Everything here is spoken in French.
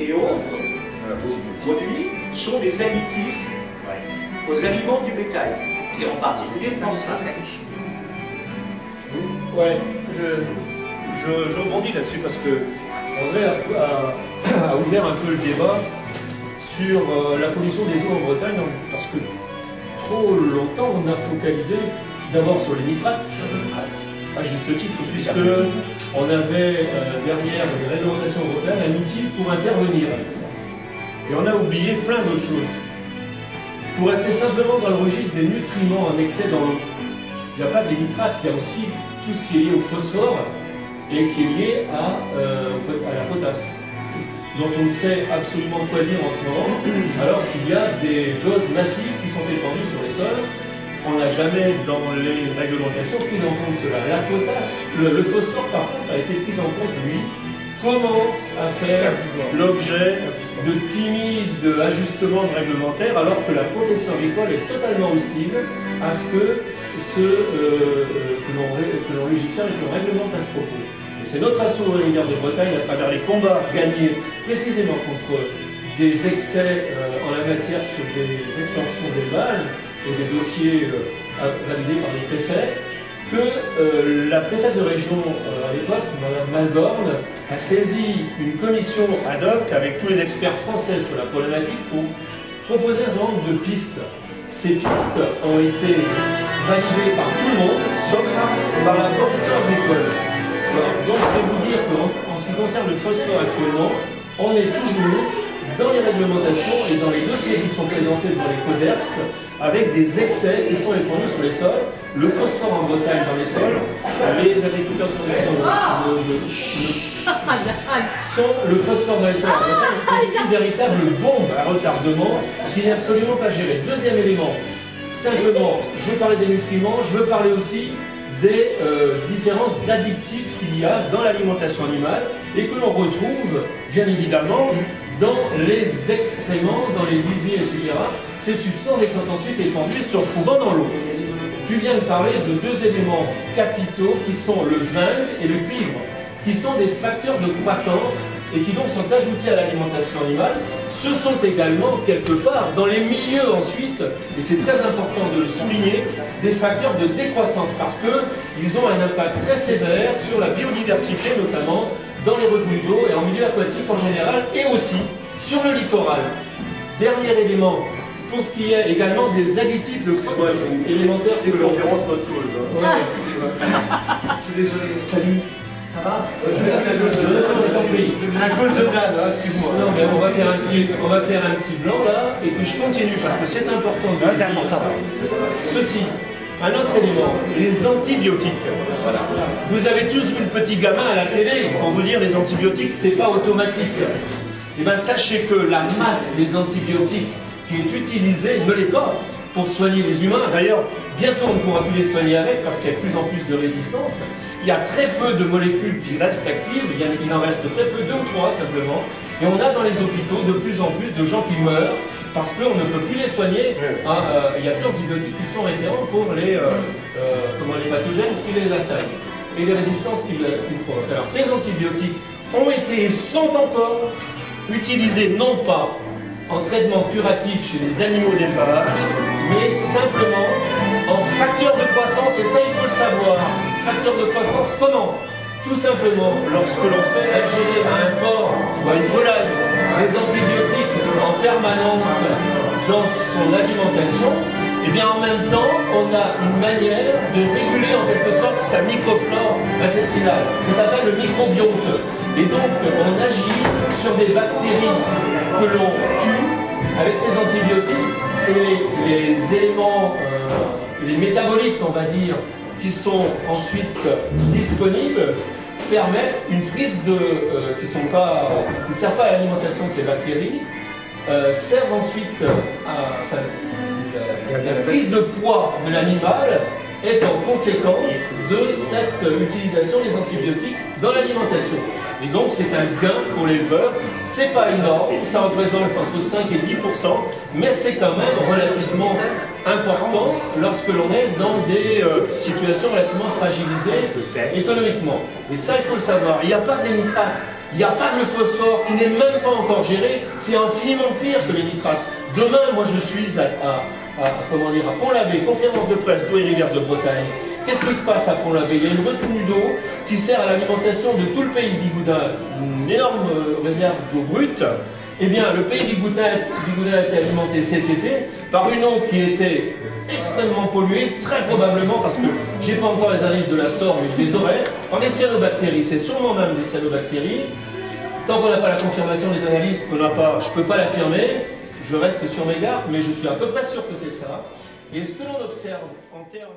et autres produits sont des additifs aux aliments du bétail, et en particulier le porcin. Ouais, je rebondis là-dessus parce que André a ouvert un peu le débat sur la pollution des eaux en Bretagne, parce que trop longtemps on a focalisé d'abord sur les nitrates, à juste titre, puisque on avait derrière les réglementations européennes un outil pour intervenir avec ça. Et on a oublié plein d'autres choses. Pour rester simplement dans le registre des nutriments en excès dans l'eau, il n'y a pas des nitrates, il y a aussi tout ce qui est lié au phosphore et qui est lié à la potasse, dont on ne sait absolument quoi dire en ce moment, alors qu'il y a des doses massives qui sont étendues sur les sols. On n'a jamais dans les réglementations pris en compte cela. La potasse, le phosphore par contre a été pris en compte, lui, commence à faire l'objet de timides ajustements réglementaires, alors que la profession agricole est totalement hostile à ce que l'on légifère et que l'on réglemente à ce propos. Et c'est notre assaut régulier de Bretagne, à travers les combats gagnés précisément contre des excès en la matière sur des extensions d'élevage et des dossiers validés par les préfets, que la préfète de région à l'époque, Mme Malborne, a saisi une commission ad hoc avec tous les experts français sur la problématique pour proposer un certain nombre de pistes. Ces pistes ont été validées par tout le monde, sauf par la profession agricole. Donc je vais vous dire qu'en ce qui concerne le phosphore actuellement, on est toujours dans les réglementations et dans les dossiers qui sont présentés dans les codex avec des excès qui sont répandus sur les sols. Le phosphore en Bretagne dans les sols, les agriculteurs sur les sols le phosphore dans les sols en Bretagne est une véritable bombe à retardement qui n'est absolument pas gérée. Deuxième élément, simplement, je veux parler des nutriments, je veux parler aussi des différents additifs qu'il y a dans l'alimentation animale et que l'on retrouve bien évidemment dans les excréments, dans les lisiers, etc. Ces substances étant ensuite épandues, se retrouvant dans l'eau. Tu viens de parler de deux éléments capitaux qui sont le zinc et le cuivre, qui sont des facteurs de croissance et qui donc sont ajoutés à l'alimentation animale. Ce sont également quelque part dans les milieux ensuite, et c'est très important de le souligner, des facteurs de décroissance parce qu'ils ont un impact très sévère sur la biodiversité notamment, dans les retenues d'eau et en milieu aquatique en général, et aussi sur le littoral. Dernier élément, pour ce qui est également des additifs élémentaires, c'est que l'enférence notre cause. Ouais. Je suis désolé. Salut. Ça va? Je t'en prie. C'est à cause de Dan, hein, excuse-moi. Non, mais on va faire un petit blanc là, et que je continue parce que c'est important de dire ça. Ceci. Un autre élément, les antibiotiques. Voilà. Vous avez tous vu le petit gamin à la télé, pour vous dire les antibiotiques, c'est pas automatique. Et bien sachez que la masse des antibiotiques qui est utilisée ne l'est pas pour soigner les humains. D'ailleurs, bientôt on ne pourra plus les soigner avec parce qu'il y a de plus en plus de résistance. Il y a très peu de molécules qui restent actives, il en reste très peu, 2 ou 3 simplement. Et on a dans les hôpitaux de plus en plus de gens qui meurent parce qu'on ne peut plus les soigner. Il n'y a plus d'antibiotiques qui sont référents pour les pathogènes qui les assaillent et les résistances qu'ils provoquent. Alors ces antibiotiques ont été et sont encore utilisés non pas en traitement curatif chez les animaux d'élevage, mais simplement en facteur de croissance, et ça il faut le savoir. Facteur de croissance comment? Tout simplement, lorsque l'on fait ingérer à un porc ou à une volaille des antibiotiques en permanence dans son alimentation, et bien en même temps, on a une manière de réguler en quelque sorte sa microflore intestinale. Ça s'appelle le microbiote. Et donc, on agit sur des bactéries que l'on tue avec ces antibiotiques et les éléments, les métabolites, on va dire, qui sont ensuite disponibles, permettent une prise de... qui ne servent pas à l'alimentation de ces bactéries, servent ensuite à... la prise de poids de l'animal est en conséquence de cette utilisation des antibiotiques dans l'alimentation. Et donc c'est un gain pour l'éleveur. C'est pas énorme, ça représente entre 5 et 10%, mais c'est quand même relativement important lorsque l'on est dans des situations relativement fragilisées économiquement. Et ça, il faut le savoir. Il n'y a pas de nitrates, Il n'y a pas le phosphore qui n'est même pas encore géré, c'est infiniment pire que les nitrates. Demain, moi je suis à Pont-l'Abbé, conférence de presse d'eau et rivière de Bretagne. Qu'est-ce qui se passe à Pont-l'Abbé? Il y a une retenue d'eau qui sert à l'alimentation de tout le pays Bigoudin, une énorme réserve d'eau brute. Eh bien, le pays Bigoudin a été alimenté cet été par une eau qui était extrêmement polluée, très probablement, parce que je n'ai pas encore les analyses de la SOR, mais je les aurai, par des cyanobactéries. C'est sûrement même des cyanobactéries. Tant qu'on n'a pas la confirmation des analyses, qu'on n'a pas, je ne peux pas l'affirmer, je reste sur mes gardes, mais je suis à peu près sûr que c'est ça. Et ce que l'on observe en termes